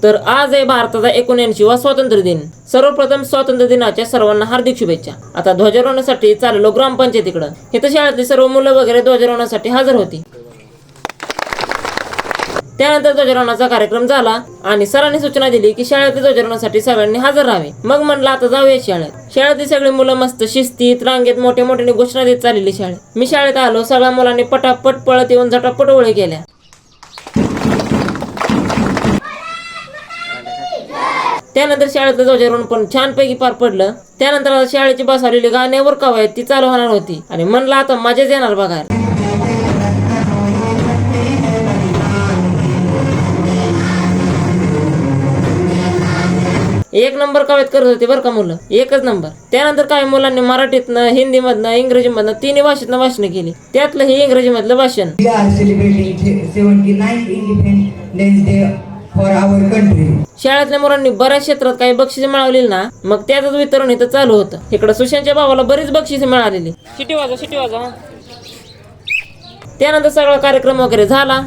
तर आज आहे भारताचा 79वा स्वातंत्र्य दिन। सर्वप्रथम स्वातंत्र्य दिनाच्या सर्वांना हार्दिक शुभेच्छा। आता ध्वजारोहणासाठी चाललो ग्रामपंचायतीकडे। इथं शाळेतली सर्व मुलं वगैरे ध्वजारोहणासाठी हजर होती। त्यानंतर ध्वजारोहणाचा कार्यक्रम झाला आणि सरांनी सूचना दिली की शाळेतल्या ध्वजारोहणासाठी सगळ्यांनी हजर राहावे। मग म्हणलं आता जाऊया शाळेत। शाळेतली सगळी मुलं मस्त शिस्तीत रांगेत मोठ्या मोठ्याने घोषणा देत चाललेली शाळेत। मी शाळेत आलो, सगळ्या मुलांनी पटापट पळत येऊन झटापट ओळी केल्या। त्यानंतर शाळेतलं ध्वजारोहण पण छानपैकी पार पडलं। त्यानंतर आता शाळेची बस आलेली गाण्यावर कवायत ती चालू होणार होती आणि म्हणलं आता मजाच येणार बघायला। एक नंबर कवायत करत होते बरं का मुलं, एकच नंबर। त्यानंतर काही मुलांनी मराठीतनं, हिंदीमधनं, इंग्रजीमधनं तिन्ही भाषेतनं भाषण केली। त्यातलं हे इंग्रजीमधलं भाषण। शाळेतल्या मुलांनी बऱ्याच क्षेत्रात काही बक्षिसे मिळवलेली ना, मग त्याचंच वितरण इथं चालू होतं। इकडं सुशांतच्या भावाला बरीच बक्षिसे मिळालेली। शिटी वाजवा शिटी वाजवा। त्यानंतर सगळा कार्यक्रम वगैरे झाला।